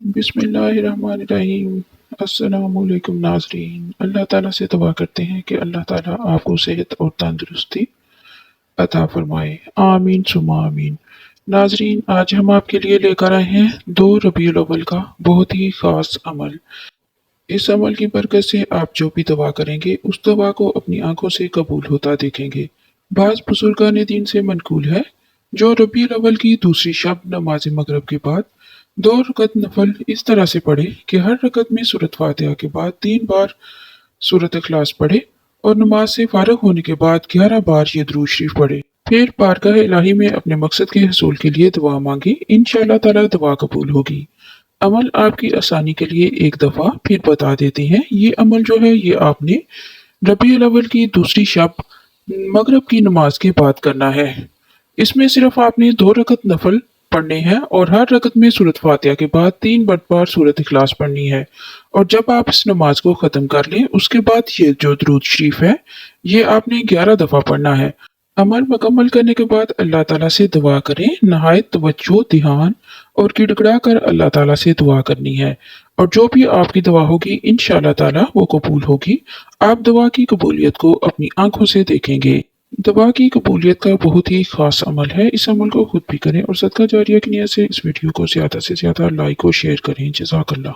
बिस्मिल्लाहिर्रहमानिर्रहीम। अस्सलामुअलैकुम नाज़रीन। अल्लाह ताला से दुआ करते हैं कि अल्लाह ताला आपको सेहत और तंदुरुस्ती अता फरमाए। आमीन सुमा आमीन। नाज़रीन, आज हम आपके लिए लेकर आए हैं 2 रबीउल अव्वल का बहुत ही ख़ास अमल। इस अमल की बरकत से आप जो भी दुआ करेंगे उस दुआ को अपनी आंखों से कबूल होता देखेंगे। बाज़ बुजुर्गान दीन से मनकूल है, जो रबीउल अव्वल की दूसरी शब नमाज मगरिब के बाद 2 रकत नफल इस तरह से पढ़े कि हर रकत में सूरत फातिहा के बाद 3 बार सूरत इखलास पढ़े और नमाज से फारग होने के बाद 11 बार ये दुरूद शरीफ पढ़े। फिर बारगाह इलाही में अपने मकसद के हसूल के लिए दुआ मांगे, इंशाअल्लाह ताला दुआ कबूल होगी। अमल आपकी आसानी के लिए एक दफ़ा फिर बता देते हैं। ये अमल जो है ये आपने रबीउल अव्वल की दूसरी शब मगरिब की नमाज के बाद करना है। इसमें सिर्फ आपने 2 रकत नफल पढ़ने हैं और हर रकत में सूरत फातिहा के बाद 3 बार सूरत इखलास पढ़नी है। और जब आप इस नमाज को ख़त्म कर लें उसके बाद ये जो दुरूद शरीफ है ये आपने 11 दफ़ा पढ़ना है। अमल मुकम्मल करने के बाद अल्लाह ताला से दुआ करें, नहायत तवज्जो, ध्यान और गिड़गिड़ा कर अल्लाह ताला से दुआ करनी है। और जो भी आपकी दुआ होगी इंशाअल्लाह ताला वो कबूल होगी। आप दुआ की कबूलियत को अपनी आंखों से देखेंगे। दवा की कबूलियत का बहुत ही ख़ास अमल है। इस अमल को खुद भी करें और सदका जारिया की नियत से इस वीडियो को ज़्यादा से ज़्यादा लाइक और शेयर करें। जज़ाकल्लाह।